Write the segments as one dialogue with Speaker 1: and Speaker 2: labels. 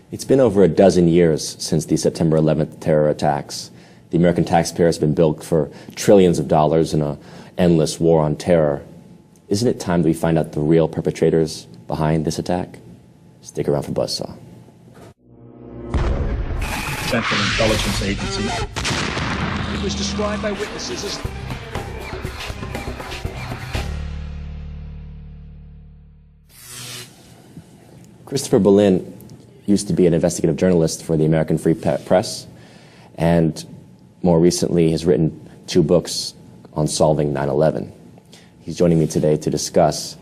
Speaker 1: It's been over a dozen years since the September 11th terror attacks. The American taxpayer has been bilked for trillions of dollars in an endless war on terror. Isn't it time that we find out the real perpetrators behind this attack? Stick around for Buzzsaw.
Speaker 2: Central Intelligence Agency.
Speaker 3: It was described by witnesses as...
Speaker 1: Christopher Berlin used to be an investigative journalist for the American Free Press, and more recently has written 2 books on solving 9/11. He's joining me today to discuss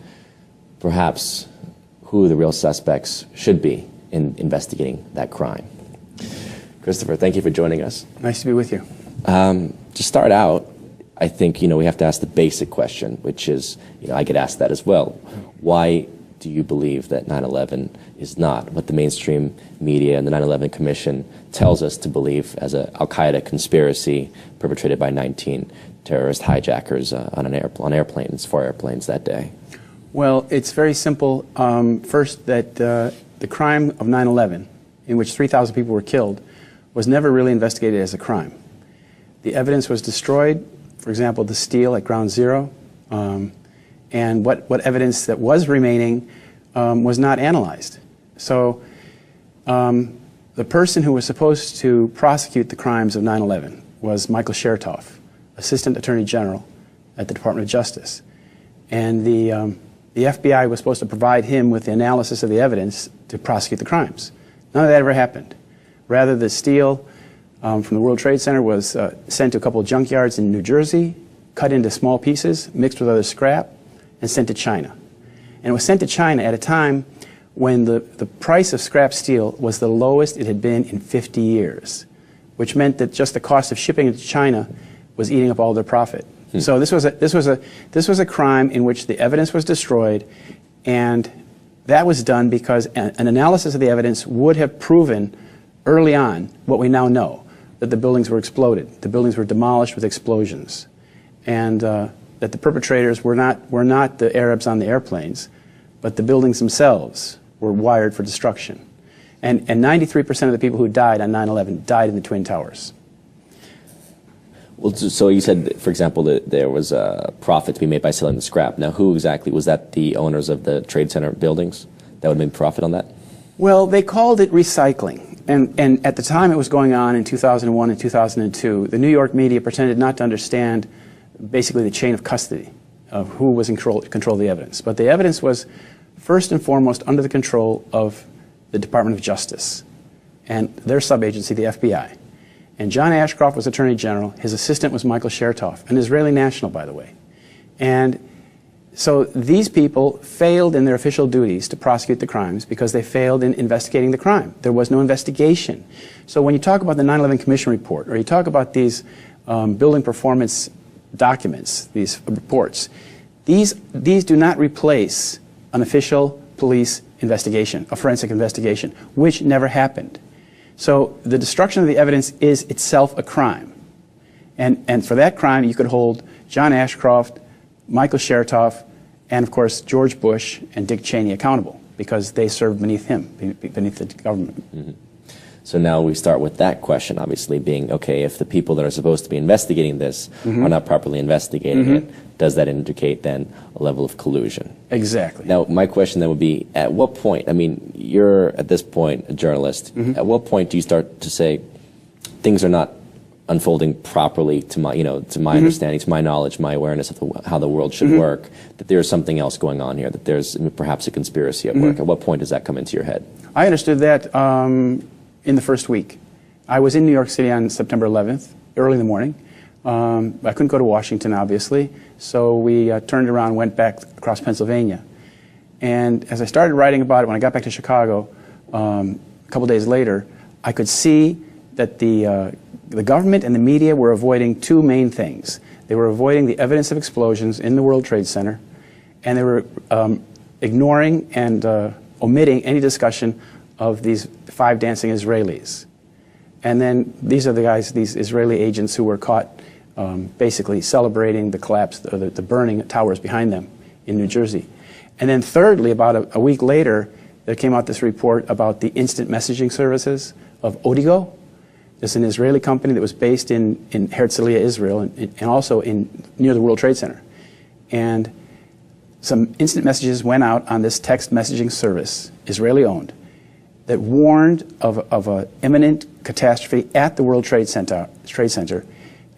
Speaker 1: perhaps who the real suspects should be in investigating that crime. Christopher, thank you for joining us.
Speaker 4: Nice to be with you.
Speaker 1: To start out, I think we have to ask the basic question, which is, I get asked that as well. Why do you believe that 9/11 is not what the mainstream media and the 9/11 Commission tells us to believe as an al-Qaeda conspiracy perpetrated by 19 terrorist hijackers on airplanes, 4 airplanes that day?
Speaker 4: Well, it's very simple. First, that the crime of 9/11, in which 3,000 people were killed, was never really investigated as a crime. The evidence was destroyed, for example, the steel at Ground Zero, and what evidence that was remaining was not analyzed. So the person who was supposed to prosecute the crimes of 9/11 was Michael Chertoff, Assistant Attorney General at the Department of Justice. And the FBI was supposed to provide him with the analysis of the evidence to prosecute the crimes. None of that ever happened. Rather, the steel from the World Trade Center was sent to a couple of junkyards in New Jersey, cut into small pieces, mixed with other scrap, and sent to China. And it was sent to China at a time when the price of scrap steel was the lowest it had been in 50 years, which meant that just the cost of shipping it to China was eating up all their profit. So this was a crime in which the evidence was destroyed, and that was done because an analysis of the evidence would have proven early on what we now know, that the buildings were exploded, the buildings were demolished with explosions, and that the perpetrators were not the Arabs on the airplanes, but the buildings themselves were wired for destruction. And 93% of the people who died on 9/11 died in the Twin Towers.
Speaker 1: Well, so you said, for example, that there was a profit to be made by selling the scrap. Now, who exactly, was that the owners of the Trade Center buildings that would make profit on that?
Speaker 4: Well, they called it recycling. And at the time it was going on in 2001 and 2002, the New York media pretended not to understand basically the chain of custody of who was in control of the evidence. But the evidence was first and foremost under the control of the Department of Justice and their sub-agency, the FBI. And John Ashcroft was Attorney General. His assistant was Michael Chertoff, an Israeli national, by the way. And so these people failed in their official duties to prosecute the crimes because they failed in investigating the crime. There was no investigation. So when you talk about the 9/11 Commission report, or you talk about these building performance documents, these reports, these do not replace an official police investigation, a forensic investigation, which never happened. So the destruction of the evidence is itself a crime. And for that crime, you could hold John Ashcroft, Michael Chertoff, and of course George Bush and Dick Cheney accountable because they served beneath him, beneath the government.
Speaker 1: Mm-hmm. So now we start with that question, obviously, being, okay, if the people that are supposed to be investigating this are not properly investigating it, does that indicate then a level of collusion?
Speaker 4: Exactly.
Speaker 1: Now, my question then would be, at what point, I mean, you're at this point a journalist, at what point do you start to say things are not unfolding properly to my, to my understanding, to my knowledge, my awareness of how the world should work, that there's something else going on here, that there's perhaps a conspiracy at work? At what point does that come into your head?
Speaker 4: I understood that in the first week. I was in New York City on September 11th, early in the morning. I couldn't go to Washington, obviously, so we turned around and went back across Pennsylvania. And as I started writing about it, when I got back to Chicago a couple days later, I could see that the government and the media were avoiding 2 main things. They were avoiding the evidence of explosions in the World Trade Center, and they were ignoring and omitting any discussion of these 5 dancing Israelis. And then these are the guys, these Israeli agents who were caught basically celebrating the collapse, the burning towers behind them in New Jersey. And then thirdly, about a week later, there came out this report about the instant messaging services of Odigo. It's an Israeli company that was based in Herzliya, Israel, and also near the World Trade Center. And some instant messages went out on this text messaging service, Israeli-owned, that warned of an imminent catastrophe at the World Trade Center,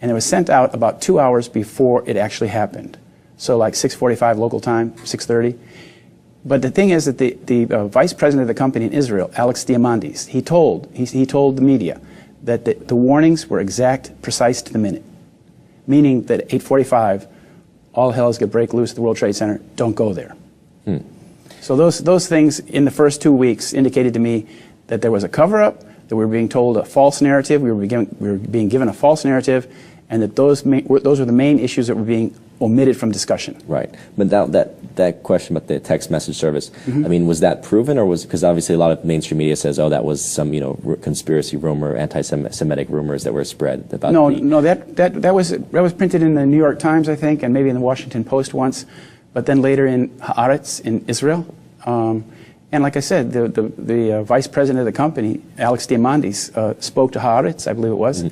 Speaker 4: and it was sent out about 2 hours before it actually happened. So like 6:45 local time, 6:30. But the thing is that the vice president of the company in Israel, Alex Diamandis, he told the media that the warnings were exact, precise to the minute, meaning that at 8:45, all hell is going to break loose at the World Trade Center. Don't go there. So those things in the first 2 weeks indicated to me that there was a cover-up, that we were being told a false narrative, we were being given a false narrative, and that those were the main issues that were being omitted from discussion.
Speaker 1: Right. But that question about the text message service, I mean, was that proven, or was, because obviously a lot of mainstream media says, oh, that was some, conspiracy rumor, anti-Semitic rumors that were spread about.
Speaker 4: No, that was printed in the New York Times, I think, and maybe in the Washington Post once, but then later in Haaretz in Israel. And like I said, the vice president of the company, Alex Diamandis, spoke to Haaretz, I believe it was,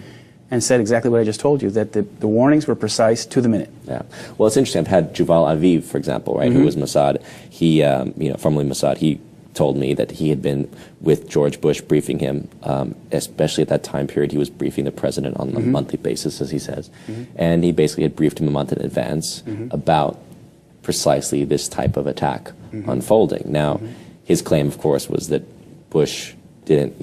Speaker 4: and said exactly what I just told you, that the warnings were precise to the minute.
Speaker 1: Yeah. Well, it's interesting. I've had Juval Aviv, for example, right, who was Mossad. He, formerly Mossad, he told me that he had been with George Bush briefing him, especially at that time period. He was briefing the president on a monthly basis, as he says. And he basically had briefed him a month in advance about precisely this type of attack unfolding. Now, his claim, of course, was that Bush didn't,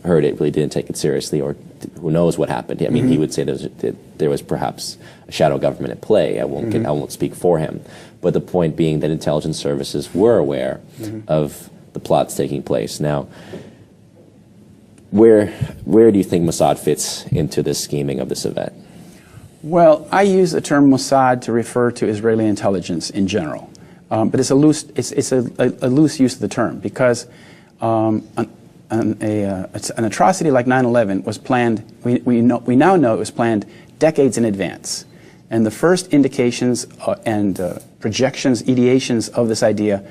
Speaker 1: heard it, really didn't take it seriously, or who knows what happened. I mean, he would say that there was perhaps a shadow government at play. I won't speak for him. But the point being that intelligence services were aware of the plots taking place. Now, where do you think Mossad fits into this scheming of this event?
Speaker 4: Well, I use the term Mossad to refer to Israeli intelligence in general, but it's a loose use of the term, because an atrocity like 9/11 was planned. We now know it was planned decades in advance, and the first indications and projections, ideations of this idea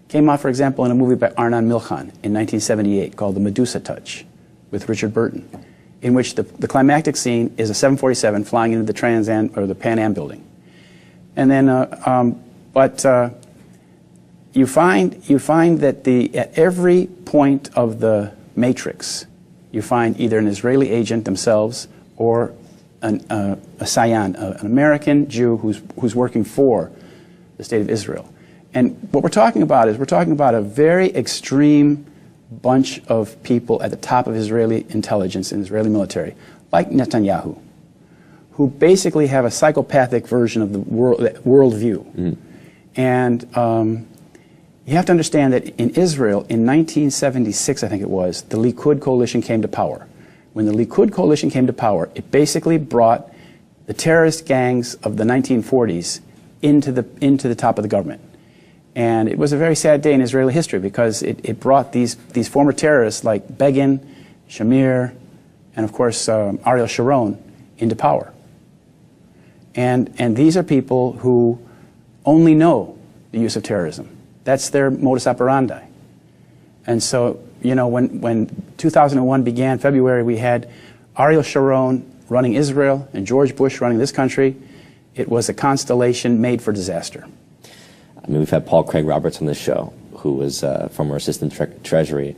Speaker 4: came out, for example, in a movie by Arnon Milchan in 1978 called The Medusa Touch, with Richard Burton, in which the climactic scene is a 747 flying into the the Pan Am building. And then, you find that at every point of the matrix, you find either an Israeli agent themselves or a Sayan, an American Jew who's working for the state of Israel. And what we're talking about is a very extreme bunch of people at the top of Israeli intelligence and Israeli military, like Netanyahu, who basically have a psychopathic version of the worldview. And you have to understand that in Israel, in 1976, I think it was, the Likud coalition came to power. When the Likud coalition came to power, it basically brought the terrorist gangs of the 1940s into the top of the government. And it was a very sad day in Israeli history, because it brought these former terrorists like Begin, Shamir, and of course Ariel Sharon into power. And these are people who only know the use of terrorism. That's their modus operandi. And so, when 2001 began, February, we had Ariel Sharon running Israel and George Bush running this country. It was a constellation made for disaster.
Speaker 1: I mean, we've had Paul Craig Roberts on this show, who was former assistant Treasury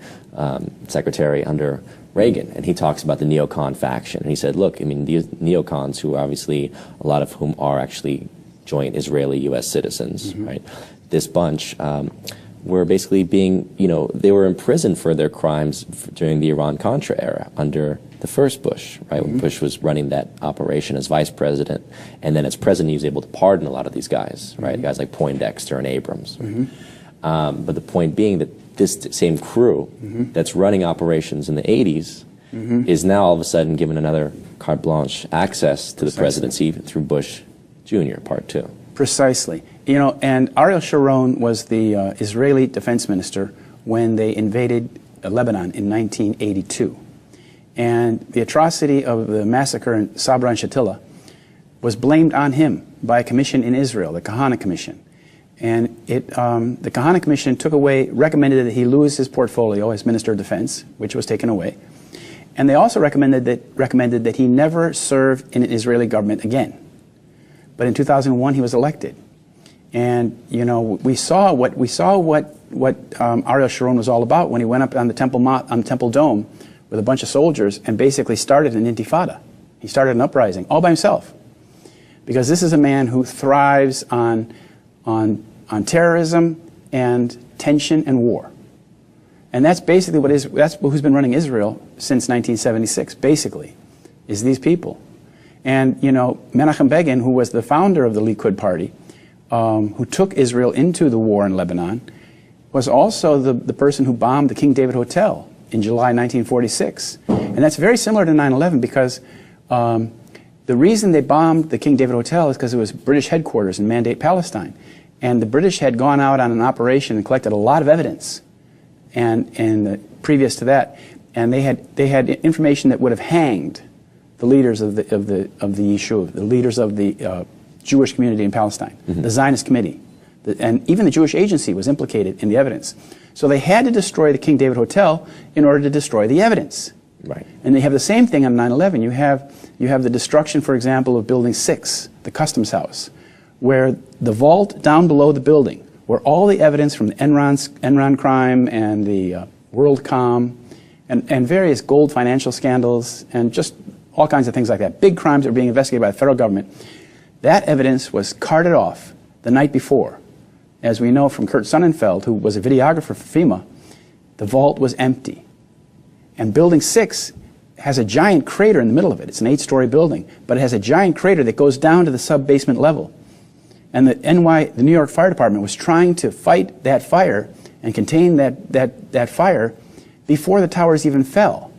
Speaker 1: Secretary under Reagan, and he talks about the neocon faction. And he said, look, I mean, these neocons, who obviously, a lot of whom are actually joint Israeli U.S. citizens, right? This bunch were basically being, they were imprisoned for their crimes during the Iran-Contra era under the first Bush, right? When Bush was running that operation as vice president, and then as president, he was able to pardon a lot of these guys, right? Guys like Poindexter and Abrams. But the point being that this same crew that's running operations in the 80s is now all of a sudden given another carte blanche access to the presidency through Bush Jr., Part 2.
Speaker 4: Precisely. And Ariel Sharon was the Israeli defense minister when they invaded Lebanon in 1982. And the atrocity of the massacre in Sabra and Shatila was blamed on him by a commission in Israel, the Kahana Commission. And the Kahana Commission recommended that he lose his portfolio as Minister of Defense, which was taken away. And they also recommended that he never serve in an Israeli government again. But in 2001, he was elected. And, you know, we saw what Ariel Sharon was all about when he went up on the Temple Dome with a bunch of soldiers and basically started an intifada. He started an uprising all by himself. Because this is a man who thrives on terrorism and tension and war. And that's basically that's who's been running Israel since 1976, basically, is these people. And, you know, Menachem Begin, who was the founder of the Likud party, who took Israel into the war in Lebanon, was also the person who bombed the King David Hotel in July 1946. And that's very similar to 9/11 because the reason they bombed the King David Hotel is because it was British headquarters in Mandate, Palestine. And the British had gone out on an operation and collected a lot of evidence previous to that. And they had information that would have hanged the leaders of the Yishuv, the leaders of the Jewish community in Palestine, the Zionist Committee. And even the Jewish Agency was implicated in the evidence. So they had to destroy the King David Hotel in order to destroy the evidence.
Speaker 1: Right.
Speaker 4: And they have the same thing on 9/11. You have the destruction, for example, of Building 6, the Customs House, where the vault down below the building, where all the evidence from the Enron crime and the WorldCom and various gold financial scandals and just all kinds of things like that, big crimes that were being investigated by the federal government, that evidence was carted off the night before. As we know from Kurt Sonnenfeld, who was a videographer for FEMA, the vault was empty. And Building 6 has a giant crater in the middle of it. It's an 8-story building, but it has a giant crater that goes down to the sub-basement level. And the New York Fire Department was trying to fight that fire and contain that fire before the towers even fell.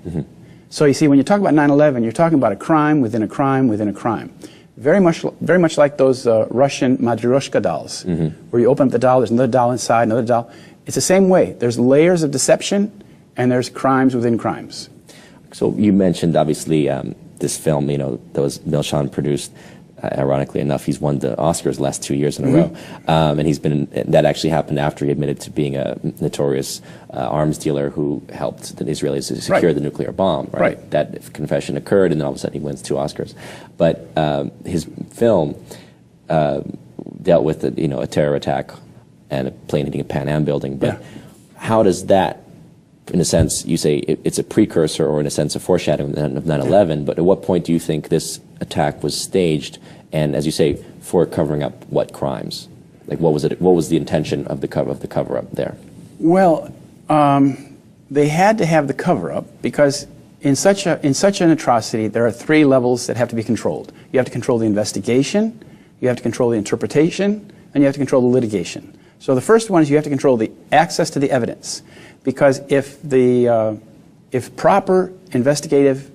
Speaker 4: So you see, when you talk about 9/11, you're talking about a crime within a crime within a crime. Very much like those Russian Matryoshka dolls, where you open up the doll, there's another doll inside, another doll. It's the same way. There's layers of deception, and there's crimes within crimes.
Speaker 1: So you mentioned, obviously, this film, you know, that was Milchan produced. Ironically enough, he's won the Oscars the last 2 years in a row. And that actually happened after he admitted to being a notorious arms dealer who helped the Israelis to secure the nuclear bomb. Right? That confession occurred, and then all of a sudden he wins 2 Oscars. But his film dealt with a terror attack and a plane hitting a Pan Am building. But how does that, in a sense, you say it's a precursor or in a sense a foreshadowing of 9/11, but at what point do you think this attack was staged and, as you say, for covering up what crimes? Like what was the intention of the cover-up there? Well,
Speaker 4: They had to have the cover-up because in such an atrocity, there are 3 levels that have to be controlled. You have to control the investigation, you have to control the interpretation, and you have to control the litigation. So the first one is you have to control the access to the evidence. Because if proper investigative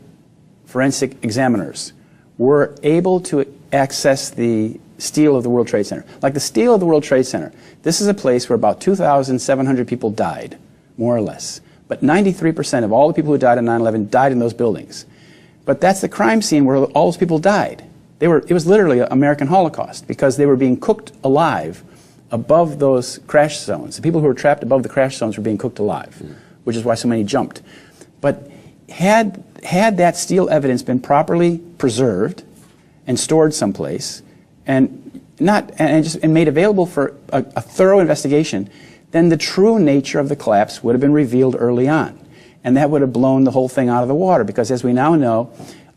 Speaker 4: forensic examiners were able to access the steel of the World Trade Center, like the steel of the World Trade Center, this is a place where about 2,700 people died, more or less. But 93% of all the people who died on 9/11 died in those buildings. But that's the crime scene where all those people died. It was literally an American Holocaust because they were being cooked alive above those crash zones. The people who were trapped above the crash zones were being cooked alive, which is why so many jumped. But had that steel evidence been properly preserved and stored someplace and made available for a thorough investigation, then the true nature of the collapse would have been revealed early on. And that would have blown the whole thing out of the water because, as we now know,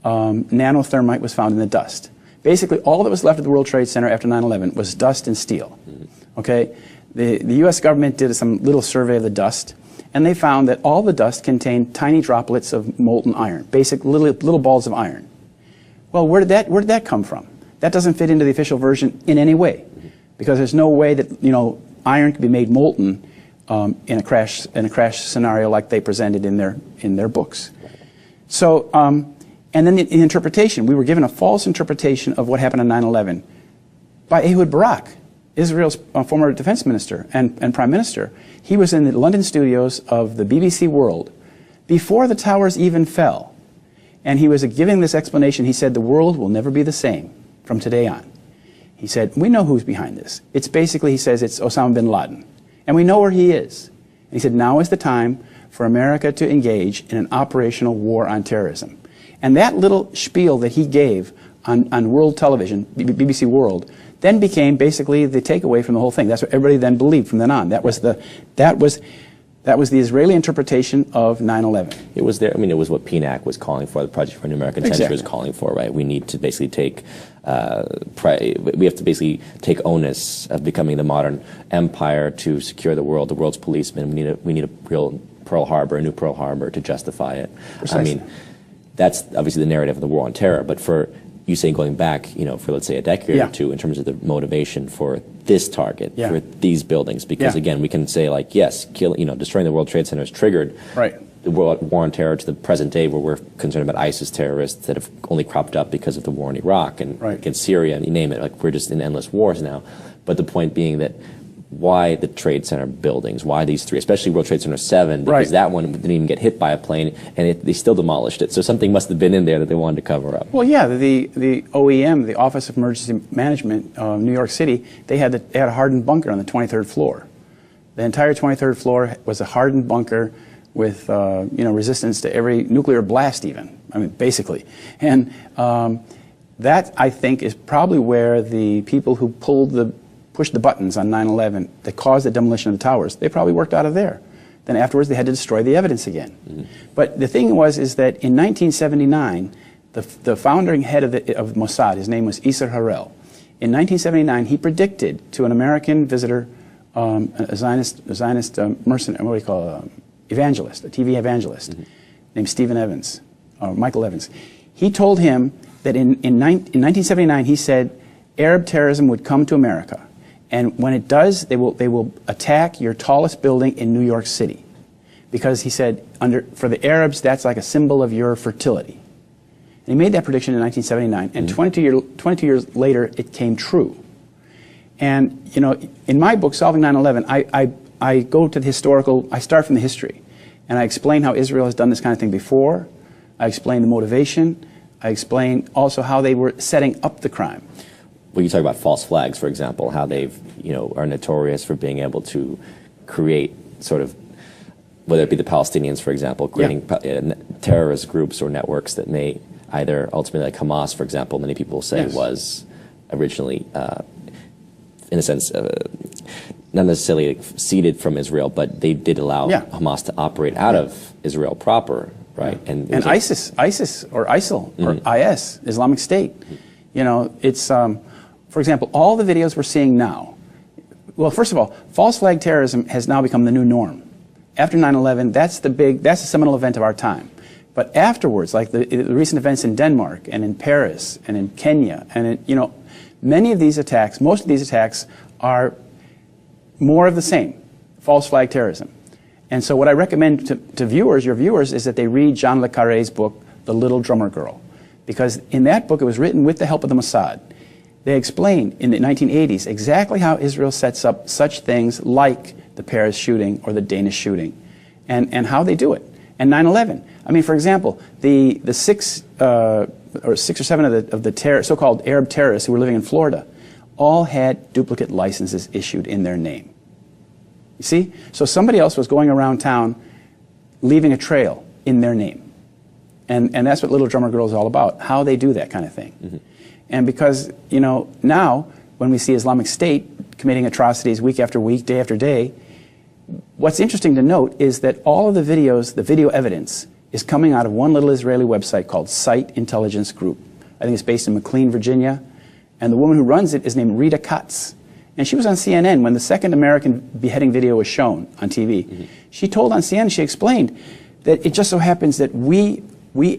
Speaker 4: nanothermite was found in the dust. Basically, all that was left of the World Trade Center after 9/11 was dust and steel. Okay? The U.S. government did some little survey of the dust, and they found that all the dust contained tiny droplets of molten iron, basic little balls of iron. Well, where did that come from? That doesn't fit into the official version in any way, because there's no way that iron could be made molten in a crash scenario like they presented in their books. So, and then the interpretation, we were given a false interpretation of what happened on 9/11 by Ehud Barak, Israel's former defense minister and prime minister. He was in the London studios of the BBC World before the towers even fell. And he was giving this explanation. He said, the world will never be the same from today on. He said, we know who's behind this. It's basically, he says, it's Osama bin Laden. And we know where he is. And he said, now is the time for America to engage in an operational war on terrorism. And that little spiel that he gave on world television, BBC World, then became basically the takeaway from the whole thing. That's what everybody then believed from then on. That was the Israeli interpretation of 9/11.
Speaker 1: It was there. I mean, it was what PNAC was calling for. The Project for a New American Century was calling for. Right. We need to basically take. We have to basically take onus of becoming the modern empire to secure the world, the world's policeman. We need a real Pearl Harbor, a new Pearl Harbor, to justify it.
Speaker 4: Precisely.
Speaker 1: I mean, that's obviously the narrative of the war on terror. But for you saying going back, for let's say a decade or two, in terms of the motivation for this target, for these buildings, because again, we can say like, yes, destroying the World Trade Center has triggered the war on terror to the present day, where we're concerned about ISIS terrorists that have only cropped up because of the war in Iraq and against Syria, and you name it. Like, we're just in endless wars now. But the point being that why the Trade Center buildings? Why these three? Especially World Trade Center 7, because that one didn't even get hit by a plane, and they still demolished it. So something must have been in there that they wanted to cover up.
Speaker 4: Well, yeah, the OEM, the Office of Emergency Management, New York City, they had a hardened bunker on the 23rd floor. The entire 23rd floor was a hardened bunker with resistance to every nuclear blast, even. I mean, basically, and that, I think, is probably where the people who pushed the buttons on 9/11 that caused the demolition of the towers, they probably worked out of there. Then afterwards they had to destroy the evidence again. But the thing is that in 1979, the founding head of Mossad, his name was Isser Harel, in 1979 he predicted to an American visitor, a Zionist mercenary, what do you call evangelist, a TV evangelist, named Stephen Evans, or Michael Evans. He told him that in 1979 he said Arab terrorism would come to America. And when it does, they will attack your tallest building in New York City. Because he said, for the Arabs, that's like a symbol of your fertility. And he made that prediction in 1979, and 22 years later, it came true. And, in my book, Solving 9/11, I go to the historical, I start from the history. And I explain how Israel has done this kind of thing before. I explain the motivation. I explain also how they were setting up the crime.
Speaker 1: Well, you talk about false flags, for example, how they've, are notorious for being able to create sort of, whether it be the Palestinians, for example, creating terrorist groups or networks that may either ultimately, like Hamas, for example, many people say was originally, in a sense, not necessarily seeded from Israel, but they did allow Hamas to operate out of Israel proper, right? And
Speaker 4: ISIS or ISIL or IS, Islamic State, it's. For example, all the videos we're seeing now, well, first of all, false flag terrorism has now become the new norm. After 9/11, that's the seminal event of our time. But afterwards, like the recent events in Denmark and in Paris and in Kenya, and many of these attacks, most of these attacks are more of the same, false flag terrorism. And so what I recommend to your viewers, is that they read Jean le Carré's book, The Little Drummer Girl. Because in that book, it was written with the help of the Mossad. They explain in the 1980s exactly how Israel sets up such things like the Paris shooting or the Danish shooting, and how they do it. And 9/11. I mean, for example, the 6 or 7 of the so-called Arab terrorists who were living in Florida all had duplicate licenses issued in their name. You see? So somebody else was going around town leaving a trail in their name. And that's what Little Drummer Girl is all about, how they do that kind of thing. And because, now when we see Islamic State committing atrocities week after week, day after day, what's interesting to note is that all of the videos, the video evidence, is coming out of one little Israeli website called Site Intelligence Group. I think it's based in McLean, Virginia. And the woman who runs it is named Rita Katz. And she was on CNN when the second American beheading video was shown on TV. She told on CNN, she explained that it just so happens that we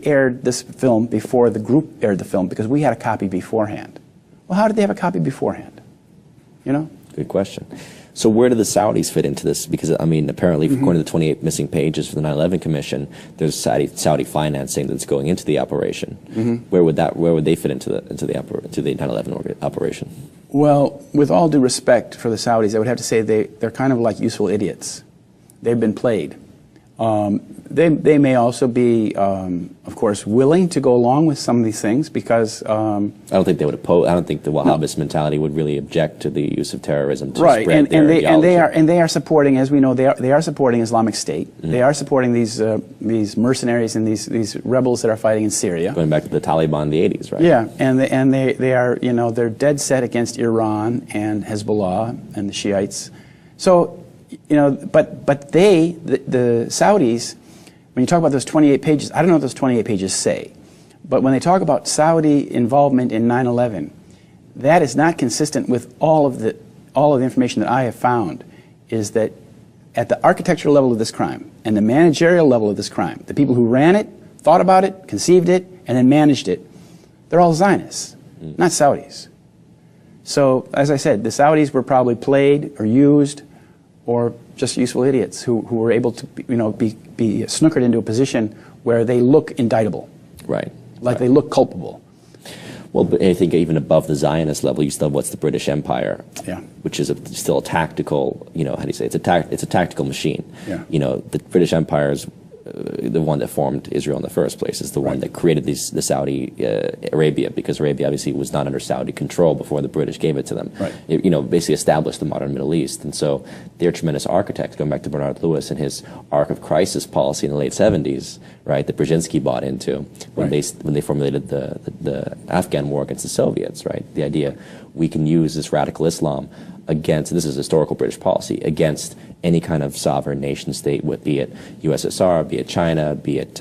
Speaker 4: aired this film before the group aired the film because we had a copy beforehand. Well, how did they have a copy beforehand?
Speaker 1: Good question. So where do the Saudis fit into this? Because, I mean, apparently, according to the 28 missing pages for the 9/11 Commission, there's Saudi financing that's going into the operation. Where would they fit into the 9/11 operation?
Speaker 4: Well, with all due respect for the Saudis, I would have to say they're kind of like useful idiots. They've been played. They may also be, of course, willing to go along with some of these things because
Speaker 1: I don't think they would oppose. I don't think the Wahhabist mentality would really object to the use of terrorism to
Speaker 4: right,
Speaker 1: spread their ideology.
Speaker 4: they are supporting, as we know, they are supporting Islamic State. They are supporting these mercenaries and these rebels that are fighting in Syria.
Speaker 1: Going back to the Taliban in the 80s, right?
Speaker 4: Yeah, and they are, they're dead set against Iran and Hezbollah and the Shiites. So, but the Saudis, when you talk about those 28 pages, I don't know what those 28 pages say, but when they talk about Saudi involvement in 9/11, that is not consistent with all of the information that I have found, is that at the architectural level of this crime and the managerial level of this crime, the people who ran it, thought about it, conceived it, and then managed it, they're all Zionists, not Saudis. So, as I said, the Saudis were probably played or used or just useful idiots who were able to be snookered into a position where they look indictable.
Speaker 1: Right.
Speaker 4: Like they look culpable.
Speaker 1: Well, but I think even above the Zionist level, you still have what's the British Empire,
Speaker 4: Yeah.
Speaker 1: which is still a tactical, how do you say, it's a tactical machine.
Speaker 4: Yeah.
Speaker 1: The British Empire is the one that formed Israel in the first place, is the one that created the Saudi Arabia, because Arabia obviously was not under Saudi control before the British gave it to them.
Speaker 4: Right.
Speaker 1: It, basically established the modern Middle East. And so they're tremendous architects, going back to Bernard Lewis and his arc of crisis policy in the late 70s, right, that Brzezinski bought into when they formulated the Afghan war against the Soviets, right? The idea we can use this radical Islam against, this is historical British policy, against any kind of sovereign nation state, be it USSR, be it China, be it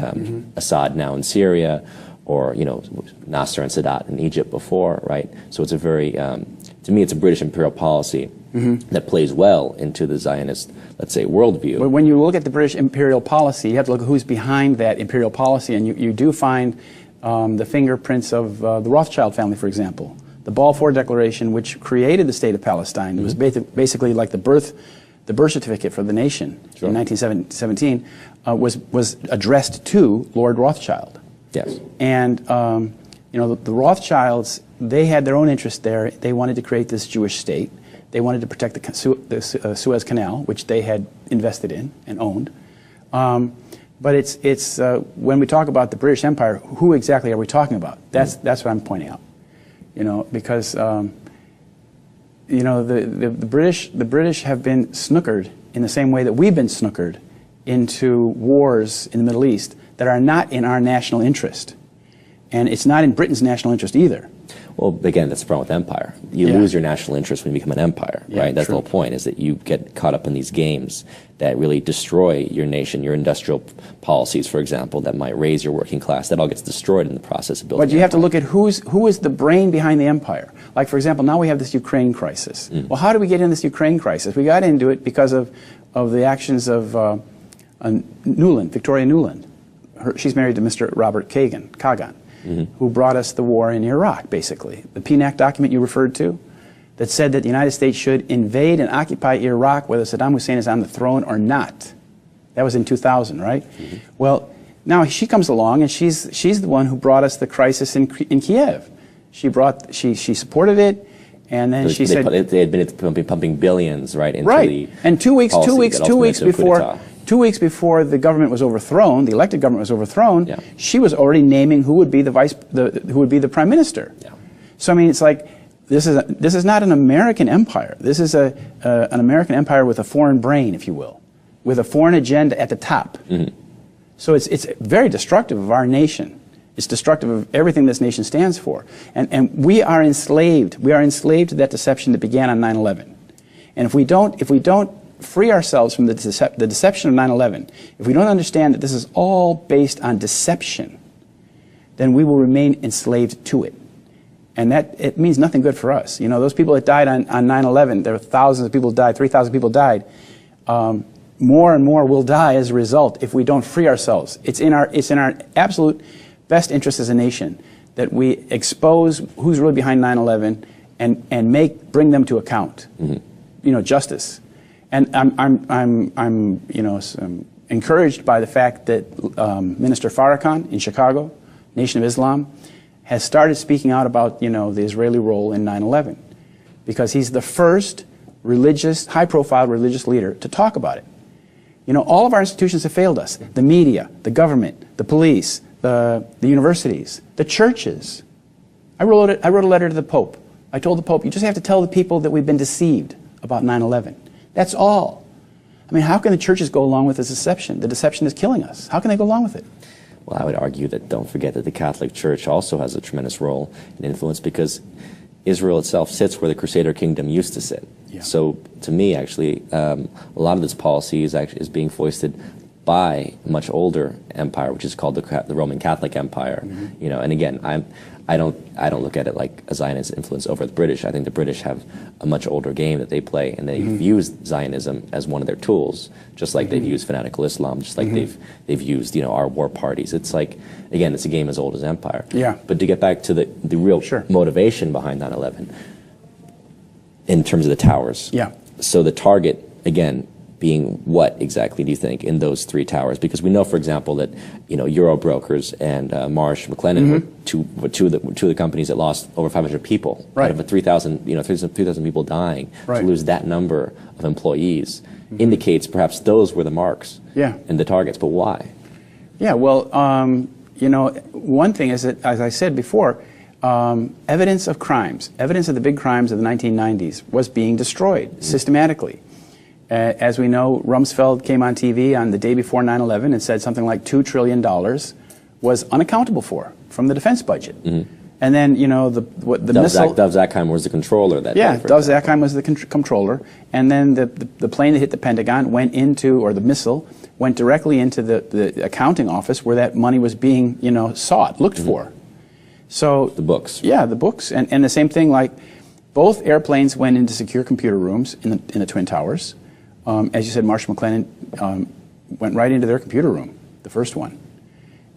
Speaker 1: Assad now in Syria, or Nasser and Sadat in Egypt before, right? So it's a very, to me, it's a British imperial policy that plays well into the Zionist, let's say, worldview.
Speaker 4: But when you look at the British imperial policy, you have to look at who's behind that imperial policy, and you do find the fingerprints of the Rothschild family, for example. The Balfour Declaration, which created the state of Palestine, it was basically like the birth certificate for the nation in 1917, was addressed to Lord Rothschild.
Speaker 1: Yes.
Speaker 4: And the Rothschilds, they had their own interest there. They wanted to create this Jewish state. They wanted to protect the Suez Canal, which they had invested in and owned. But it's when we talk about the British Empire, who exactly are we talking about? That's what I'm pointing out. Because the British have been snookered in the same way that we've been snookered into wars in the Middle East that are not in our national interest. And it's not in Britain's national interest either.
Speaker 1: Well, again, that's the problem with empire. You lose your national interest when you become an empire, right? That's the whole point, is that you get caught up in these games that really destroy your nation, your industrial policies, for example, that might raise your working class. That all gets destroyed in the process of building.
Speaker 4: But you have to look at who is the brain behind the empire. Like, for example, now we have this Ukraine crisis. Well, how did we get in this Ukraine crisis? We got into it because of the actions of Nuland, Victoria Nuland. She's married to Mr. Robert Kagan. Who brought us the war in Iraq, basically. The PNAC document you referred to that said that the United States should invade and occupy Iraq whether Saddam Hussein is on the throne or not. That was in 2000, right? Well, now she comes along and she's the one who brought us the crisis in Kiev. She supported it, and then she said
Speaker 1: they had been pumping billions into the
Speaker 4: and two weeks before the government was overthrown, the elected government was overthrown, she was already naming who would be the prime minister.
Speaker 1: Yeah.
Speaker 4: So I mean, it's like this is not an American empire. This is an American empire with a foreign brain, if you will, with a foreign agenda at the top. So it's very destructive of our nation. It's destructive of everything this nation stands for. And we are enslaved. We are enslaved to that deception that began on 9/11. And if we don't free ourselves from the deception of 9/11, if we don't understand that this is all based on deception, then we will remain enslaved to it. And that it means nothing good for us. Those people that died on 9/11, there were thousands of people who died, 3,000 people died. More and more will die as a result if we don't free ourselves. It's in our absolute best interest as a nation that we expose who's really behind 9/11 and bring them to account. Justice. And I'm encouraged by the fact that Minister Farrakhan in Chicago, Nation of Islam, has started speaking out about the Israeli role in 9/11, because he's the first high-profile religious leader to talk about it. You know, all of our institutions have failed us. The media, the government, the police, the universities, the churches. I wrote a letter to the Pope. I told the Pope, you just have to tell the people that we've been deceived about 9/11. That's all. I mean, how can the churches go along with this deception? The deception is killing us. How can they go along with it?
Speaker 1: Well, I would argue that don't forget that the Catholic Church also has a tremendous role and influence, because Israel itself sits where the Crusader kingdom used to sit.
Speaker 4: Yeah.
Speaker 1: So to me, actually, a lot of this policy is being foisted by a much older empire, which is called the Roman Catholic Empire. You know, and again, I don't look at it like a Zionist influence over the British. I think the British have a much older game that they play, and they've used Zionism as one of their tools, just like they've used fanatical Islam, just like they've used, you know, our war parties. It's like, again, it's a game as old as empire.
Speaker 4: Yeah.
Speaker 1: But to get back to the real
Speaker 4: Sure.
Speaker 1: motivation behind 9/11, in terms of the towers.
Speaker 4: Yeah.
Speaker 1: So the target, again, being what exactly do you think in those three towers? Because we know, for example, that, you know, Euro Brokers and Marsh McLennan were two of the companies that lost over 500 people
Speaker 4: Right.
Speaker 1: out of a 3,000 people dying.
Speaker 4: Right.
Speaker 1: To lose that number of employees indicates perhaps those were the marks
Speaker 4: Yeah.
Speaker 1: and the targets. But why?
Speaker 4: Yeah, well, you know, one thing is that, as I said before, evidence of crimes, evidence of the big crimes of the 1990s was being destroyed systematically. As we know, Rumsfeld came on TV on the day before 9/11 and said something like $2 trillion was unaccountable for from the defense budget. And then, you know, the missile...
Speaker 1: Dov Zakheim was the controller that
Speaker 4: Yeah,
Speaker 1: day, for
Speaker 4: Dov
Speaker 1: example.
Speaker 4: Zakheim was the controller, and then the plane that hit the Pentagon went into, or the missile, went directly into the accounting office where that money was being, you know, sought, looked for. So...
Speaker 1: The books.
Speaker 4: Yeah, the books. And the same thing, like, both airplanes went into secure computer rooms in the Twin Towers. As you said, Marsh McLennan went right into their computer room, the first one.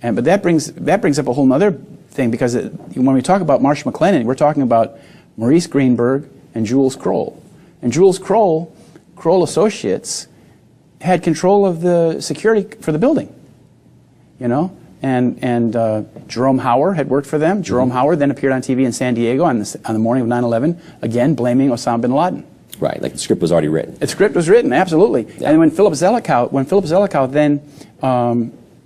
Speaker 4: But that brings up a whole other thing, because when we talk about Marsh McLennan, we're talking about Maurice Greenberg and Jules Kroll. And Jules Kroll Associates, had control of the security for the building, you know? And Jerome Hauer had worked for them. Jerome Hauer then appeared on TV in San Diego on the morning of 9/11, again blaming Osama bin Laden.
Speaker 1: Right, like the script was already written.
Speaker 4: The script was written, absolutely.
Speaker 1: Yeah.
Speaker 4: And when Philip Zelikow then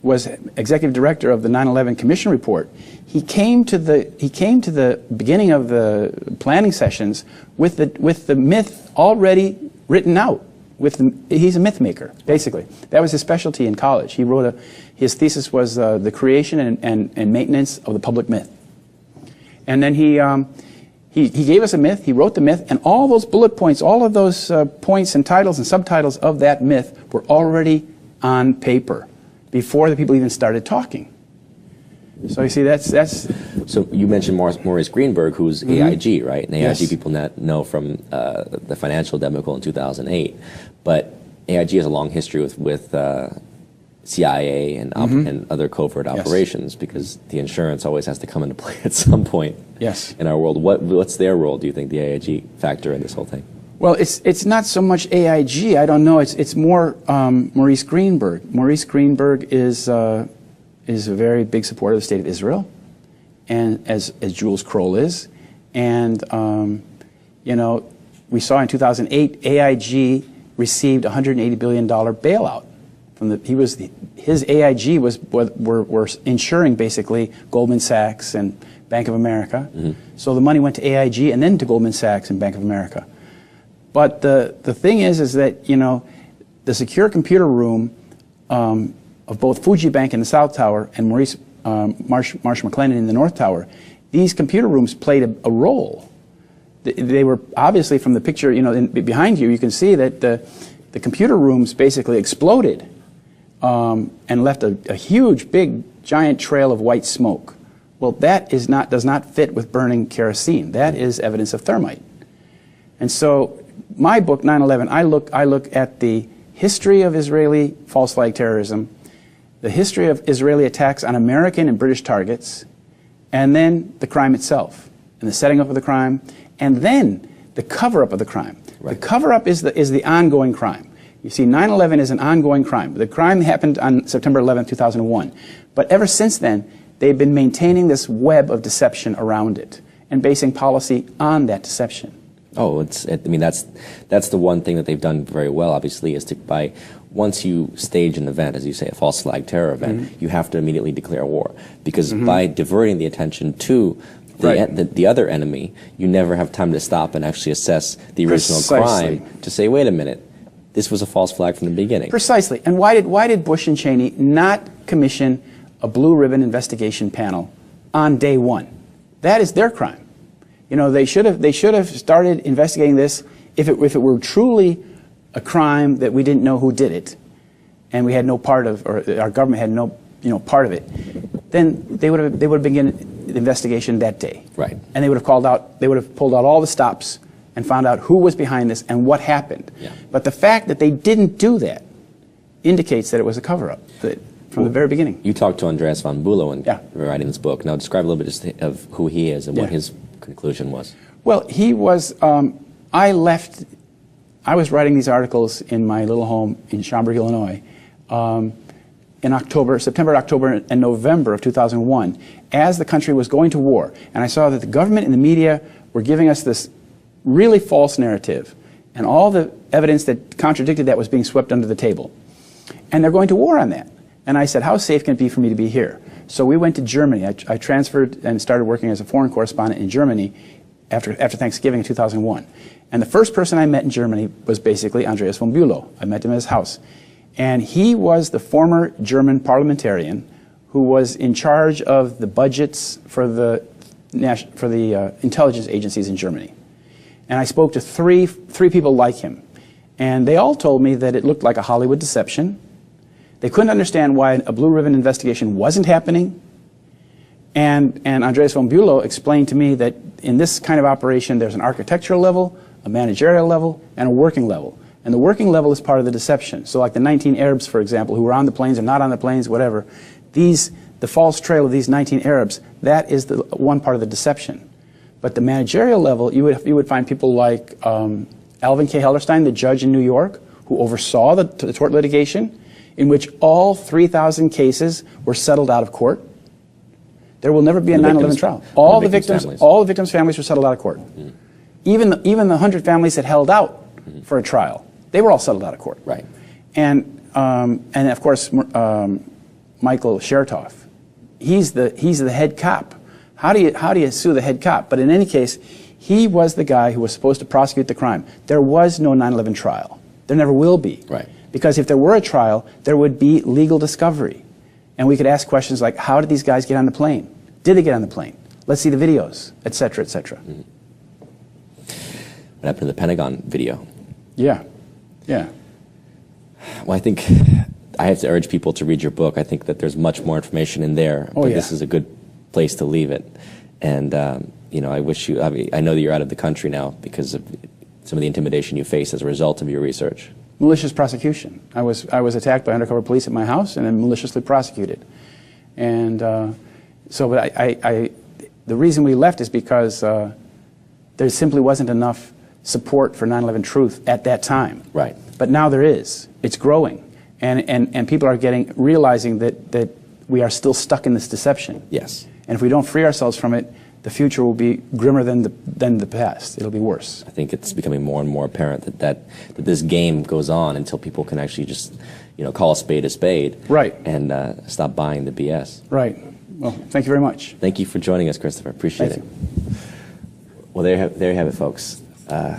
Speaker 4: was executive director of the 9/11 Commission report, he came to the beginning of the planning sessions with the myth already written out. He's a myth maker, basically. That was his specialty in college. He wrote his thesis was the creation and maintenance of the public myth. And then he gave us a myth, he wrote the myth, and all those bullet points, all of those points and titles and subtitles of that myth were already on paper before the people even started talking. So you see, that's...
Speaker 1: So you mentioned Maurice Greenberg, who's AIG, right? And AIG
Speaker 4: Yes.
Speaker 1: people know from the financial debacle in 2008. But AIG has a long history with CIA and other covert operations, because the insurance always has to come into play at some point.
Speaker 4: Yes.
Speaker 1: In our world, what's their role? Do you think, the AIG factor in this whole thing?
Speaker 4: Well, it's not so much AIG. I don't know. It's more Maurice Greenberg. Maurice Greenberg is a very big supporter of the State of Israel, and as Jules Kroll is, and you know, we saw in 2008 AIG received $180 billion bailout from his AIG were insuring basically Goldman Sachs and Bank of America. So the money went to AIG and then to Goldman Sachs and Bank of America. But the thing is that, you know, the secure computer room of both Fuji Bank in the South Tower and Marsh McLennan in the North Tower, these computer rooms played a role. They were obviously, from the picture, you know, behind you, you can see that the computer rooms basically exploded and left a huge, big, giant trail of white smoke. Well, that does not fit with burning kerosene. That is evidence of thermite. And so, my book, 9/11, I look at the history of Israeli false flag terrorism, the history of Israeli attacks on American and British targets, and then the crime itself, and the setting up of the crime, and then the cover-up of the crime. Right. The cover-up is the ongoing crime. You see, 9/11 is an ongoing crime. The crime happened on September 11, 2001. But ever since then, they've been maintaining this web of deception around it and basing policy on that deception.
Speaker 1: Oh, I mean, that's the one thing that they've done very well, obviously, is by once you stage an event, as you say, a false flag terror event, you have to immediately declare war. Because by diverting the attention to the other enemy, you never have time to stop and actually assess the original crime to say, wait a minute, this was a false flag from the beginning.
Speaker 4: Precisely. And why did Bush and Cheney not commission a blue ribbon investigation panel on day one? That is their crime. You know, they should have started investigating this if it were truly a crime that we didn't know who did it, and we had no part of, or our government had no part of it. Then they would have begun the investigation that day.
Speaker 1: Right.
Speaker 4: And they would have pulled out all the stops and found out who was behind this and what happened.
Speaker 1: Yeah.
Speaker 4: But the fact that they didn't do that indicates that it was a cover-up from the very beginning.
Speaker 1: You talked to Andreas von Bülow in
Speaker 4: Yeah.
Speaker 1: writing this book. Now describe a little bit of who he is and what his conclusion was.
Speaker 4: Well, he was, I was writing these articles in my little home in Schaumburg, Illinois, in September, October, and November of 2001, as the country was going to war. And I saw that the government and the media were giving us this really false narrative, and all the evidence that contradicted that was being swept under the table. And they're going to war on that. And I said, how safe can it be for me to be here? So we went to Germany. I transferred and started working as a foreign correspondent in Germany after Thanksgiving in 2001. And the first person I met in Germany was basically Andreas von Bülow. I met him at his house. And he was the former German parliamentarian who was in charge of the budgets for the intelligence agencies in Germany. And I spoke to three people like him. And they all told me that it looked like a Hollywood deception. They couldn't understand why a blue ribbon investigation wasn't happening. And Andreas von Bülow explained to me that in this kind of operation, there's an architectural level, a managerial level, and a working level. And the working level is part of the deception. So like the 19 Arabs, for example, who were on the planes or not on the planes, whatever, the false trail of these 19 Arabs, that is the one part of the deception. But the managerial level, you would find people like Alvin K. Hellerstein, the judge in New York, who oversaw the tort litigation, in which all 3,000 cases were settled out of court. There will never be a 9/11 trial. All the victims' families were settled out of court. Even the 100 families that held out for a trial, they were all settled out of court.
Speaker 1: Right.
Speaker 4: And of course, Michael Chertoff, he's the head cop. How do you sue the head cop? But in any case, he was the guy who was supposed to prosecute the crime. There was no 9/11 trial. There never will be.
Speaker 1: Right.
Speaker 4: Because if there were a trial, there would be legal discovery. And we could ask questions like, how did these guys get on the plane? Did they get on the plane? Let's see the videos, et cetera, et cetera.
Speaker 1: What happened to the Pentagon video?
Speaker 4: Yeah, yeah.
Speaker 1: Well, I think I have to urge people to read your book. I think that there's much more information in there, but this is a good place to leave it. And, you know, I know that you're out of the country now because of some of the intimidation you face as a result of your research.
Speaker 4: Malicious prosecution. I was attacked by undercover police at my house and then maliciously prosecuted. And but the reason we left is because there simply wasn't enough support for 9/11 truth at that time.
Speaker 1: Right.
Speaker 4: But now there is. It's growing. And people are realizing that we are still stuck in this deception.
Speaker 1: Yes.
Speaker 4: And if we don't free ourselves from it, the future will be grimmer than the past. It'll be worse.
Speaker 1: I think it's becoming more and more apparent that this game goes on until people can actually just, you know, call a spade,
Speaker 4: right,
Speaker 1: and stop buying the BS.
Speaker 4: Right. Well, thank you very much.
Speaker 1: Thank you for joining us, Christopher. Appreciate it. Well, there you have it, folks. A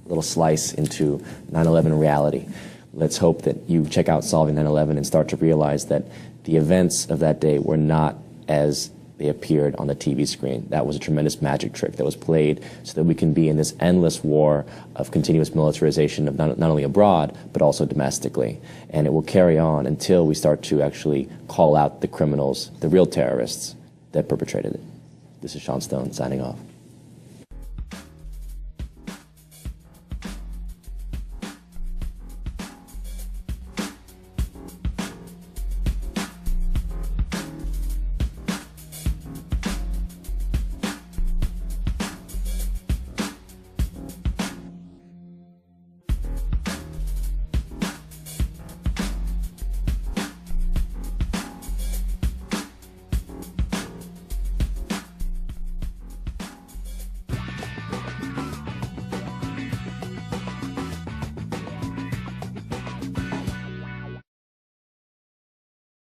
Speaker 1: little slice into 9/11 reality. Let's hope that you check out Solving 9/11 and start to realize that the events of that day were not as they appeared on the TV screen. That was a tremendous magic trick that was played so that we can be in this endless war of continuous militarization of not only abroad, but also domestically. And it will carry on until we start to actually call out the criminals, the real terrorists that perpetrated it. This is Sean Stone signing off.